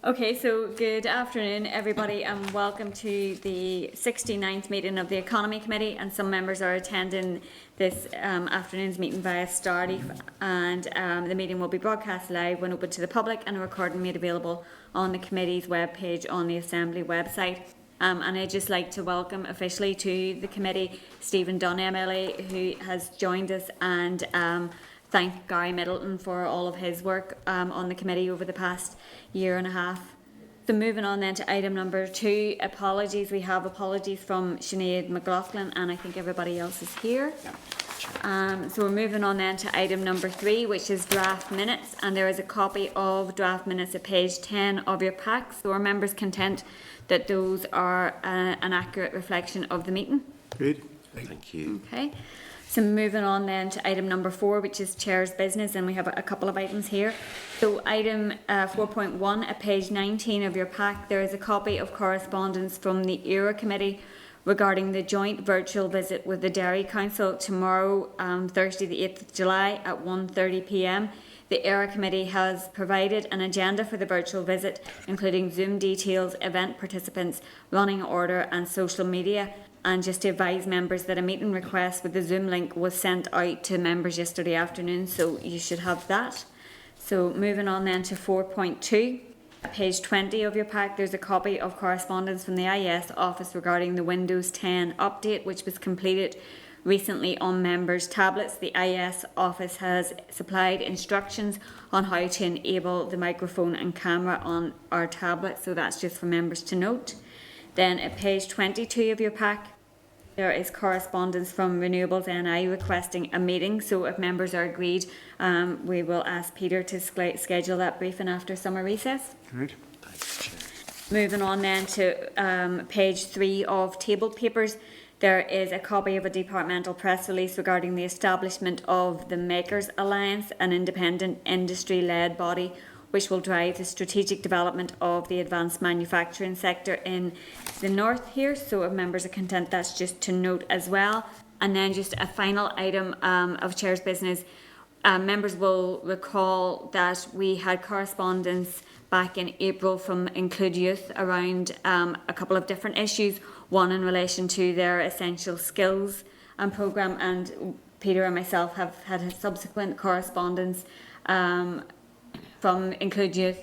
Okay, so good afternoon everybody and welcome to the 69th meeting of the Economy Committee, and some members are attending this afternoon's meeting via Starleaf, and the meeting will be broadcast live when open to the public and a recording made available on the committee's webpage on the Assembly website. And I'd just like to welcome officially to the committee Stephen Dunn MLA, who has joined us, and thank Gary Middleton for all of his work on the committee over the past year and a half. So moving on then to item number 2, apologies. We have apologies from Sinead McLaughlin, and I think everybody else is here. So we're moving on then to item number 3, which is draft minutes, and there is a copy of draft minutes at page 10 of your pack. So are members content that those are an accurate reflection of the meeting? Good. Thank you. Okay. So moving on then to item number 4, which is Chair's business, and we have a couple of items here. So item 4.1 at page 19 of your pack, there is a copy of correspondence from the ERA Committee regarding the joint virtual visit with the Dairy Council tomorrow, Thursday the 8th of July at 1:30 p.m. The ERA Committee has provided an agenda for the virtual visit, including Zoom details, event participants, running order and social media. And just to advise members that a meeting request with the Zoom link was sent out to members yesterday afternoon, so you should have that. So moving on then to 4.2, at page 20 of your pack, there's a copy of correspondence from the IS office regarding the Windows 10 update, which was completed recently on members' tablets. The IS office has supplied instructions on how to enable the microphone and camera on our tablets, so that's just for members to note. Then at page 22 of your pack, there is correspondence from Renewables NI requesting a meeting. So if members are agreed, we will ask Peter to schedule that briefing after summer recess. Good. Moving on then to page 3 of tabled papers, there is a copy of a departmental press release regarding the establishment of the Makers Alliance, an independent industry-led body which will drive the strategic development of the advanced manufacturing sector in the north here. So if members are content, that's just to note as well. And then just a final item of Chair's business. Members will recall that we had correspondence back in April from Include Youth around a couple of different issues. One in relation to their essential skills programme, and Peter and myself have had a subsequent correspondence from Include Youth,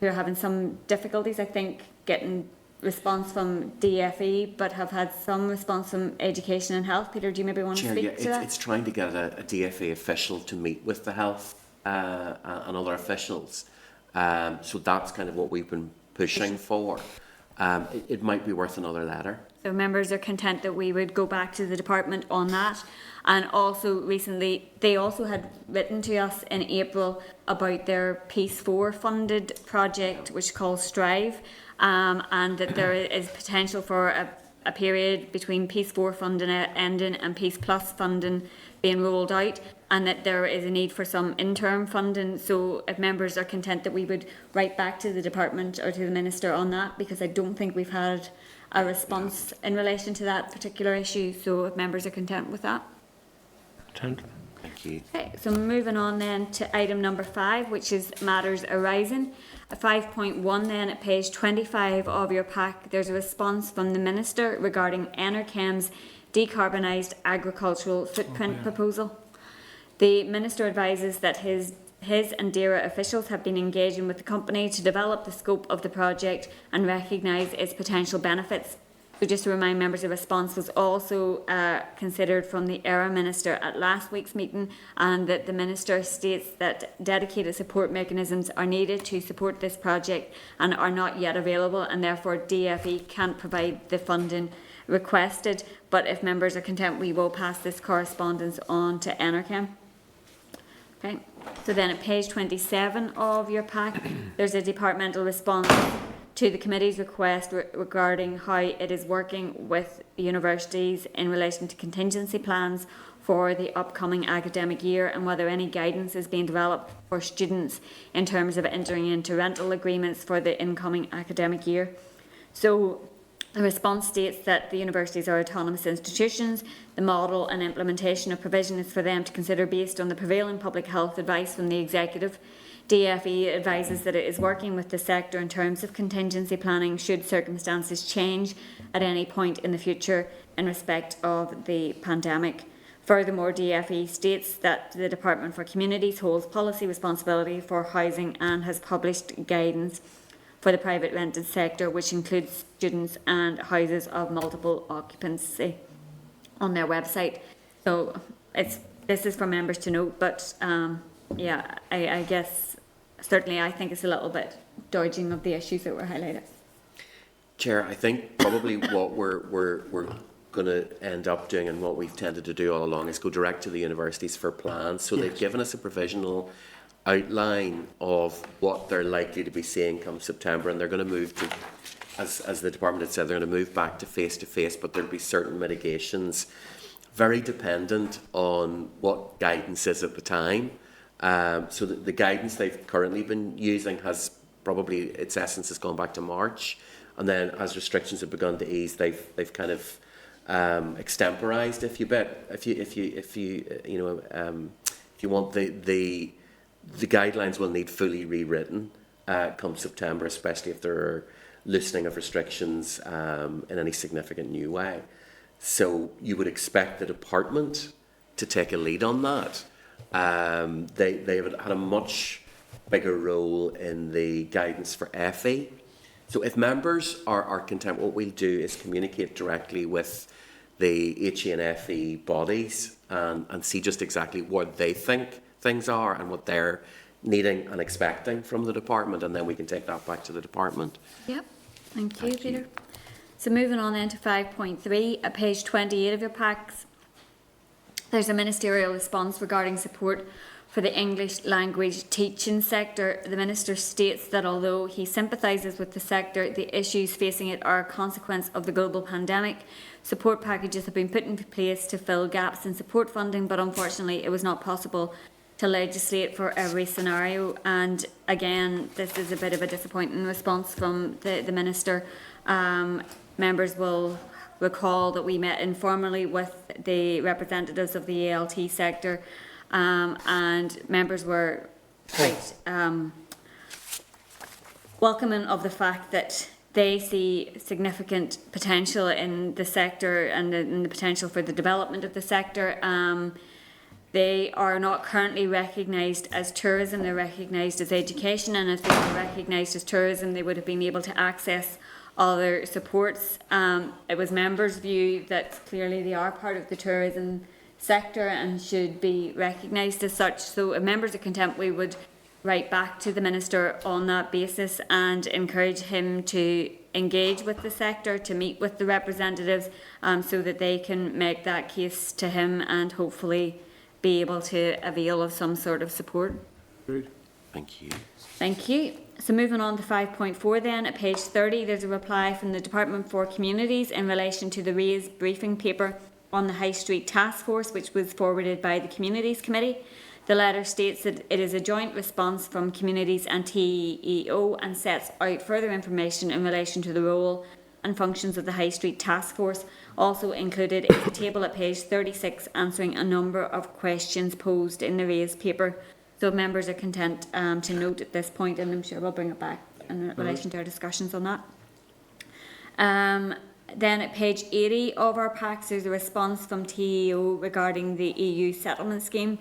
who are having some difficulties, I think, getting response from DFE, but have had some response from Education and Health. Peter, do you maybe want to speak to that? It's trying to get a DFE official to meet with the health and other officials. So that's kind of what we've been pushing for. It might be worth another letter. So members are content that we would go back to the department on that. And also recently, they also had written to us in April about their Peace 4 funded project, which is called Strive, and that there is potential for a period between Peace 4 funding ending and Peace Plus funding being rolled out, and that there is a need for some interim funding. So if members are content that we would write back to the department or to the Minister on that, because I don't think we've had a response in relation to that particular issue. So if members are content with that. Content. Thank you. Okay, so moving on then to item number 5, which is matters arising. At 5.1 then at page 25 of your pack, there's a response from the Minister regarding Enercem's decarbonised agricultural footprint proposal. The Minister advises that his and DERA officials have been engaging with the company to develop the scope of the project and recognise its potential benefits. So just to remind members, a response was also considered from the ERA Minister at last week's meeting, and that the Minister states that dedicated support mechanisms are needed to support this project and are not yet available, and therefore DFE can't provide the funding requested. But if members are content, we will pass this correspondence on to Enerchem. Okay, so then at page 27 of your pack, there's a departmental response to the committee's request regarding how it is working with universities in relation to contingency plans for the upcoming academic year, and whether any guidance is being developed for students in terms of entering into rental agreements for the incoming academic year. So The response states that the universities are autonomous institutions. The model and implementation of provision is for them to consider based on the prevailing public health advice from the executive. DFE advises that it is working with the sector in terms of contingency planning should circumstances change at any point in the future in respect of the pandemic. Furthermore, DFE states that the Department for Communities holds policy responsibility for housing and has published guidance for the private rented sector, which includes students and houses of multiple occupancy on their website. So this is for members to note, but yeah, I guess certainly I think it's a little bit dodging of the issues that were highlighted. Chair, I think probably what we're going to end up doing, and what we've tended to do all along, is go direct to the universities for plans. So they've given us a provisional outline of what they're likely to be seeing come September, and they're going to move to, as the department had said, they're going to move back to face, but there'll be certain mitigations, very dependent on what guidance is at the time. So the guidance they've currently been using has probably, its essence has gone back to March, and then as restrictions have begun to ease, they've kind of extemporized, if you want, the guidelines will need fully rewritten come September, especially if there are loosening of restrictions in any significant new way. So you would expect the department to take a lead on that. They have had a much bigger role in the guidance for FE. So if members are content, what we'll do is communicate directly with the HE and FE bodies and see just exactly what they think things are and what they're needing and expecting from the department, and then we can take that back to the department. Yep, thank you, Peter. So moving on then to 5.3, at page 28 of your packs, there's a ministerial response regarding support for the English language teaching sector. The Minister states that although he sympathises with the sector, the issues facing it are a consequence of the global pandemic. Support packages have been put in place to fill gaps in support funding, but unfortunately it was not possible to legislate for every scenario. And again, this is a bit of a disappointing response from the Minister. Members will recall that we met informally with the representatives of the ALT sector, and members were quite welcoming of the fact that they see significant potential in the sector and in the potential for the development of the sector. They are not currently recognised as tourism, they're recognised as education, and if they were recognised as tourism, they would have been able to access other supports. It was members' view that clearly they are part of the tourism sector and should be recognised as such. So if members are content, we would write back to the Minister on that basis and encourage him to engage with the sector, to meet with the representatives, so that they can make that case to him and hopefully be able to avail of some sort of support. Great. Thank you. Thank you. So moving on to 5.4 then, at page 30, there's a reply from the Department for Communities in relation to the raised briefing paper on the High Street Task Force, which was forwarded by the Communities Committee. The letter states that it is a joint response from Communities and TEO and sets out further information in relation to the role and functions of the High Street Task Force. Also included is a table at page 36 answering a number of questions posed in the raised paper. So if members are content to note at this point, and I'm sure we'll bring it back in relation to our discussions on that. Then at page 80 of our packs, there's a response from TEO regarding the EU settlement scheme,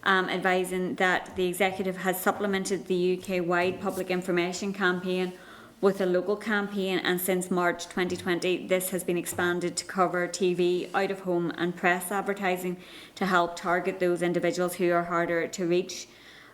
advising that the Executive has supplemented the UK-wide public information campaign with a local campaign, and since March 2020 this has been expanded to cover TV, out-of-home and press advertising to help target those individuals who are harder to reach.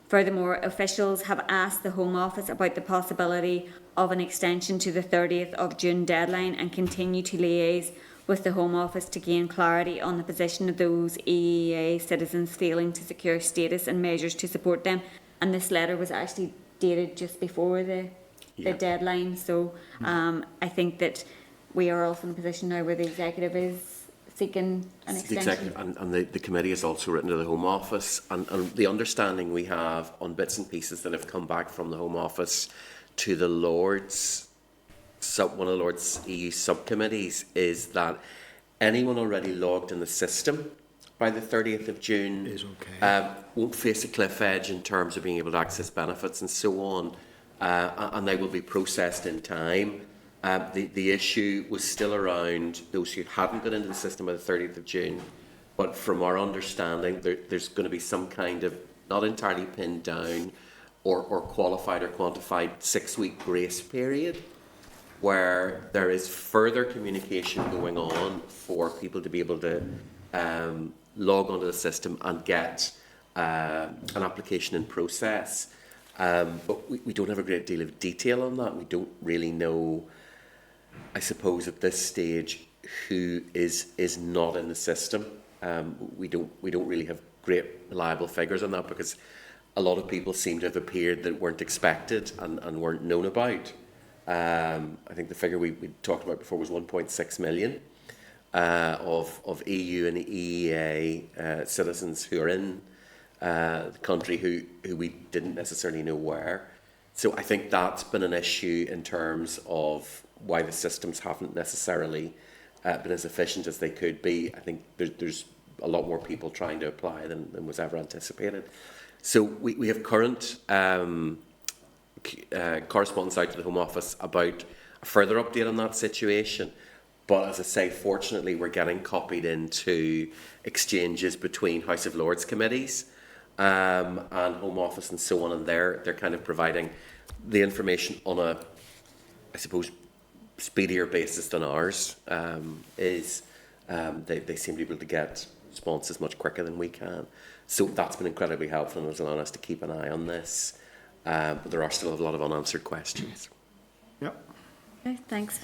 Furthermore, officials have asked the Home Office about the possibility of an extension to the 30th of June deadline and continue to liaise with the Home Office to gain clarity on the position of those EEA citizens failing to secure status and measures to support them. And this letter was actually dated just before the deadline, so I think that we are also in a position now where the Executive is seeking an extension. The Executive and the Committee has also written to the Home Office, and the understanding we have on bits and pieces that have come back from the Home Office to the Lords one of the Lord's EU subcommittees is that anyone already logged in the system by the 30th of June Is okay. won't face a cliff edge in terms of being able to access benefits and so on, and they will be processed in time. The issue was still around those who hadn't got into the system by the 30th of June, but from our understanding, there's going to be some kind of, not entirely pinned down or qualified or quantified 6-week grace period where there is further communication going on for people to be able to log onto the system and get an application in process. But we don't have a great deal of detail on that. We don't really know, I suppose, at this stage who is not in the system. We don't really have great reliable figures on that because a lot of people seem to have appeared that weren't expected and weren't known about. I think the figure we talked about before was 1.6 million of EU and EEA citizens who are in the country who we didn't necessarily know where. So I think that's been an issue in terms of why the systems haven't necessarily been as efficient as they could be. I think there's a lot more people trying to apply than was ever anticipated. So we have current correspondence out to the Home Office about a further update on that situation. But as I say, fortunately, we're getting copied into exchanges between House of Lords committees and Home Office and so on, and they're kind of providing the information on a, I suppose, speedier basis than ours is. They seem to be able to get responses much quicker than we can. So that's been incredibly helpful and has allowed us to keep an eye on this. But there are still a lot of unanswered questions. Yep. Okay, thanks.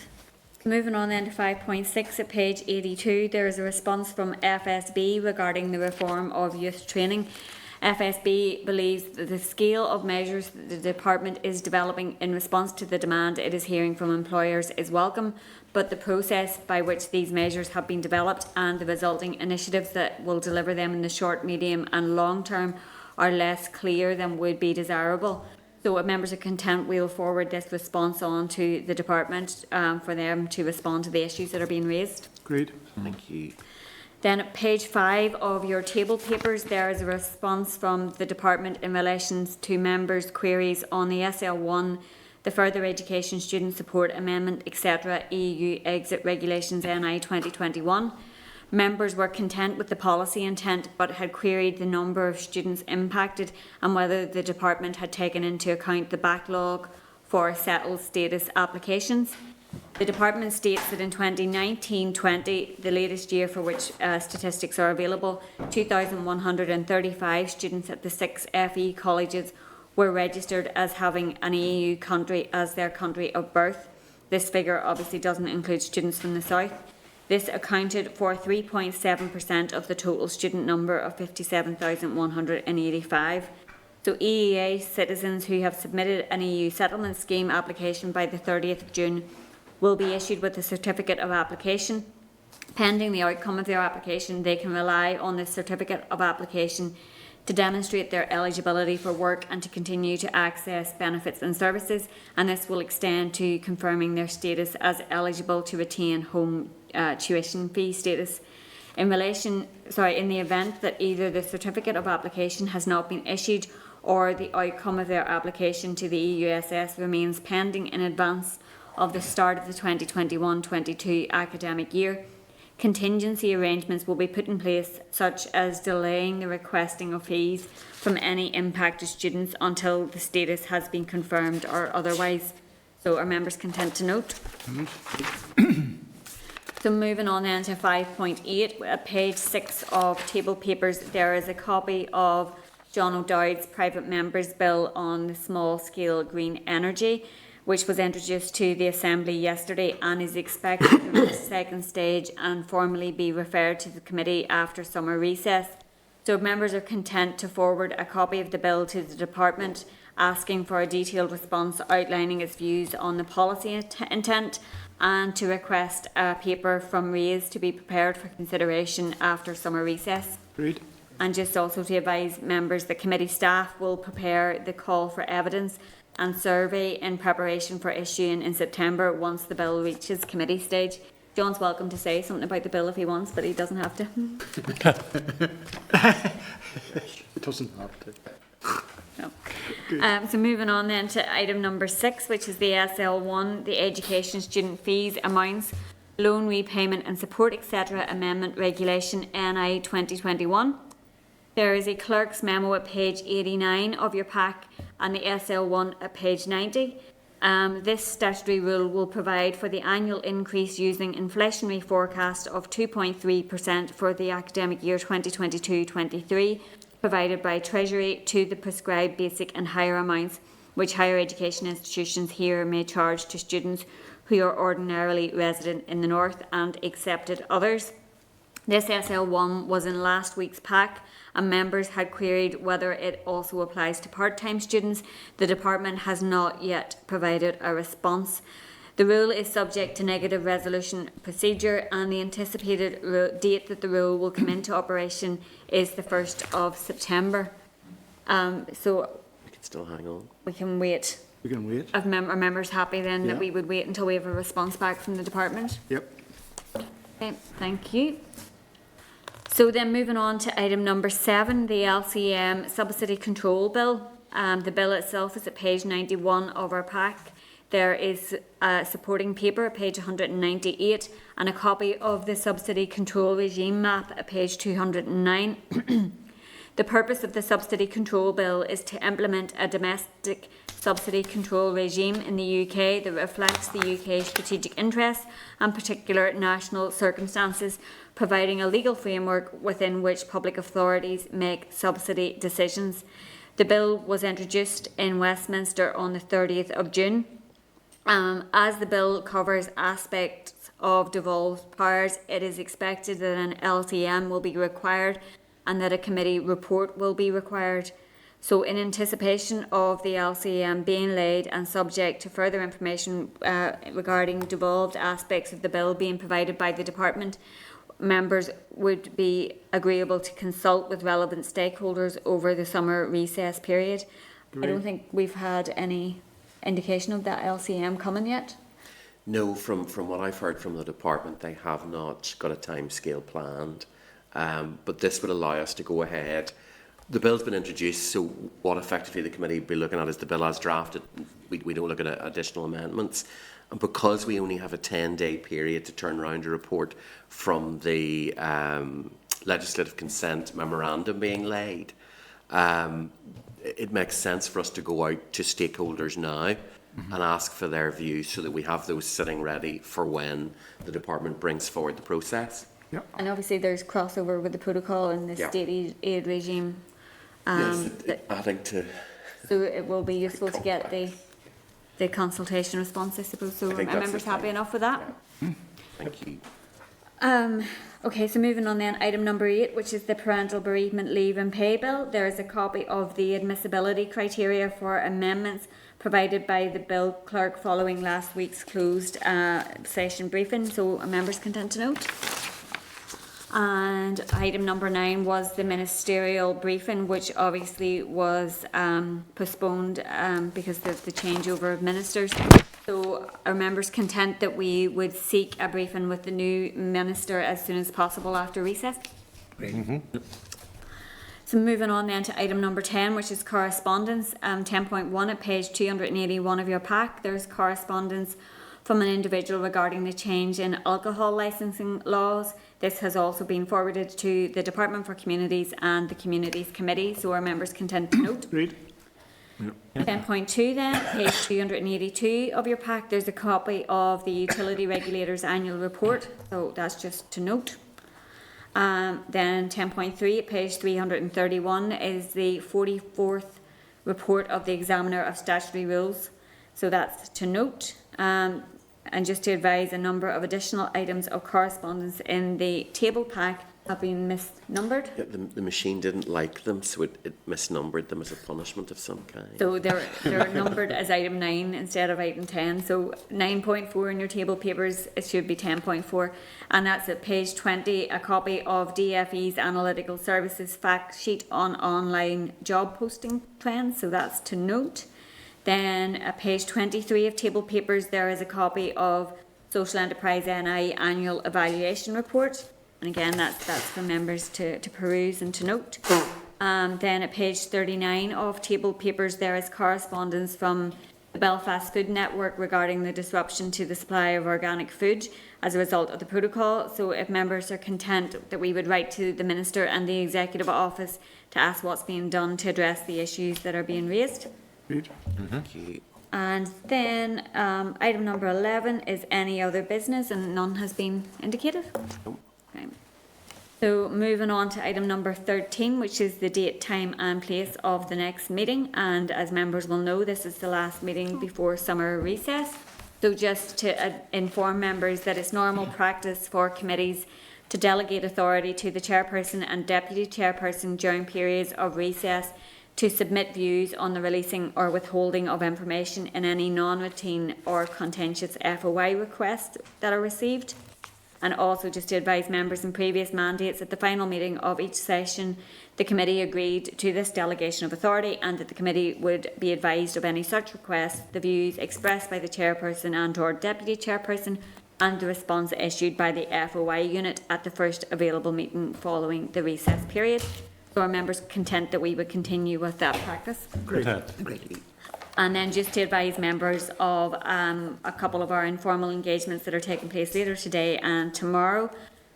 Moving on then to 5.6 at page 82, there is a response from FSB regarding the reform of youth training. FSB believes that the scale of measures that the department is developing in response to the demand it is hearing from employers is welcome, but the process by which these measures have been developed and the resulting initiatives that will deliver them in the short, medium and long term are less clear than would be desirable. So if members are content, we'll forward this response on to the department for them to respond to the issues that are being raised. Great. Thank you. Then at page 5 of your table papers, there is a response from the department in relation to members' queries on the SL1, the Further Education Student Support Amendment, etc. EU Exit Regulations NI 2021. Members were content with the policy intent but had queried the number of students impacted and whether the department had taken into account the backlog for settled status applications. The department states that in 2019-20, the latest year for which statistics are available, 2,135 students at the 6 FE colleges were registered as having an EU country as their country of birth. This figure obviously doesn't include students from the south. This accounted for 3.7% of the total student number of 57,185. So EEA citizens who have submitted an EU settlement scheme application by the 30th of June will be issued with a certificate of application. Pending the outcome of their application, they can rely on this certificate of application to demonstrate their eligibility for work and to continue to access benefits and services, and this will extend to confirming their status as eligible to retain home tuition fee status. In the event that either the certificate of application has not been issued or the outcome of their application to the EUSS remains pending in advance of the start of the 2021-22 academic year, contingency arrangements will be put in place, such as delaying the requesting of fees from any impacted students until the status has been confirmed or otherwise. So are members content to note? So moving on then to 5.8, at page 6 of table papers, there is a copy of John O'Dowd's private member's bill on the small scale green energy, which was introduced to the Assembly yesterday and is expected to reach second stage and formally be referred to the committee after summer recess. So if members are content to forward a copy of the bill to the department, asking for a detailed response outlining its views on the policy intent and to request a paper from RAISE to be prepared for consideration after summer recess. Great. And just also to advise members that committee staff will prepare the call for evidence and survey in preparation for issuing in September once the bill reaches committee stage. John's welcome to say something about the bill if he wants, but he doesn't have to. It doesn't have to. No. So moving on then to item number 6, which is the SL1, the Education Student Fees Amounts, Loan Repayment and Support, etc. Amendment Regulation NI 2021. There is a clerk's memo at page 89 of your pack and the SL1 at page 90. This statutory rule will provide for the annual increase using inflationary forecast of 2.3% for the academic year 2022-23, provided by Treasury to the prescribed basic and higher amounts which higher education institutions here may charge to students who are ordinarily resident in the North and accepted others. This SL1 was in last week's pack and members had queried whether it also applies to part-time students. The department has not yet provided a response. The rule is subject to negative resolution procedure and the anticipated date that the rule will come into operation is the 1st of September. So We can still hang on. we can wait. We can wait. Are members happy then Yeah. that we would wait until we have a response back from the department? Yep. Okay, thank you. So then moving on to item number 7, the LCM Subsidy Control Bill. The bill itself is at page 91 of our pack. There is a supporting paper at page 198 and a copy of the Subsidy Control Regime Map at page 209. The purpose of the Subsidy Control Bill is to implement a domestic subsidy control regime in the UK that reflects the UK's strategic interests and particular national circumstances, providing a legal framework within which public authorities make subsidy decisions. The bill was introduced in Westminster on the 30th of June. As the bill covers aspects of devolved powers, it is expected that an LTM will be required and that a committee report will be required. So in anticipation of the LCM being laid and subject to further information regarding devolved aspects of the bill being provided by the department, members would be agreeable to consult with relevant stakeholders over the summer recess period. I don't think we've had any indication of that LCM coming yet. No, from what I've heard from the department, they have not got a timescale planned. But this would allow us to go ahead. The bill's been introduced, so what effectively the committee will be looking at is the bill as drafted. We don't look at additional amendments. And because we only have a 10-day period to turn around a report from the legislative consent memorandum being laid, it makes sense for us to go out to stakeholders now and ask for their views so that we have those sitting ready for when the department brings forward the process. Yep. And obviously there's crossover with the protocol and the Yeah. state aid regime. Adding to... So it will be useful to get the consultation response, I suppose. So I are think that's members the happy thing. enough with that? Thank you. Okay, so moving on then, item number 8, which is the Parental Bereavement Leave and Pay Bill. There is a copy of the admissibility criteria for amendments provided by the bill clerk following last week's closed session briefing, so are members content to note? And item number 9 was the ministerial briefing, which obviously was postponed because of the changeover of ministers. So are members content that we would seek a briefing with the new minister as soon as possible after recess? So moving on then to item number 10, which is correspondence, 10.1 at page 281 of your pack. There's correspondence from an individual regarding the change in alcohol licensing laws. This has also been forwarded to the Department for Communities and the Communities Committee, so are members content to note? Agreed. 10.2 then, page 282 of your pack, there's a copy of the Utility Regulator's annual report, so that's just to note. Then 10.3 at page 331 is the 44th report of the Examiner of Statutory Rules, so that's to note. And just to advise, a number of additional items of correspondence in the table pack have been misnumbered. Yeah, the machine didn't like them, so it misnumbered them as a punishment of some kind. So they're numbered as item 9 instead of item 10. So 9.4 in your table papers, it should be 10.4. And that's at page 20, a copy of DFE's Analytical Services fact sheet on online job posting trends. So that's to note. Then at page 23 of table papers, there is a copy of Social Enterprise NI Annual Evaluation Report. And again, that's for members to peruse and to note. Then at page 39 of table papers, there is correspondence from the Belfast Food Network regarding the disruption to the supply of organic food as a result of the protocol. So if members are content, that we would write to the Minister and the Executive Office to ask what's being done to address the issues that are being raised. Thank you. And then item number 11 is any other business, and none has been indicated. Okay. So moving on to item number 13, which is the date, time and place of the next meeting. And as members will know, this is the last meeting before summer recess. So just to inform members that it's normal practice for committees to delegate authority to the chairperson and deputy chairperson during periods of recess to submit views on the releasing or withholding of information in any non-routine or contentious FOI requests that are received. And also just to advise members in previous mandates at the final meeting of each session, the committee agreed to this delegation of authority and that the committee would be advised of any such requests, the views expressed by the chairperson and or deputy chairperson, and the response issued by the FOI unit at the first available meeting following the recess period. So are members content that we would continue with that practice? Great. And then just to advise members of a couple of our informal engagements that are taking place later today and tomorrow.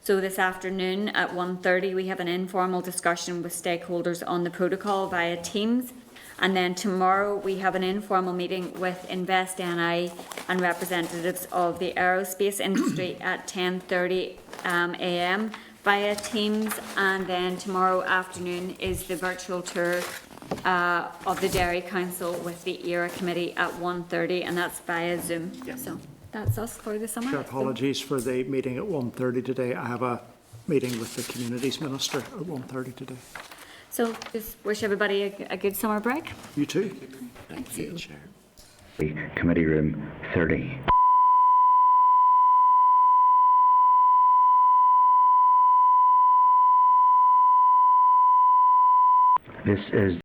So this afternoon at 1:30 we have an informal discussion with stakeholders on the protocol via Teams. And then tomorrow we have an informal meeting with Invest NI and representatives of the aerospace industry at 10:30 a.m. via Teams. And then tomorrow afternoon is the virtual tour of the Dairy Council with the ERA committee at 1:30, and that's via Zoom. So that's us for the summer. Apologies for the meeting at 1:30 today. I have a meeting with the Communities Minister at 1:30 today. So just wish everybody a good summer break. You too. Thank you, Chair. Committee room 30. This is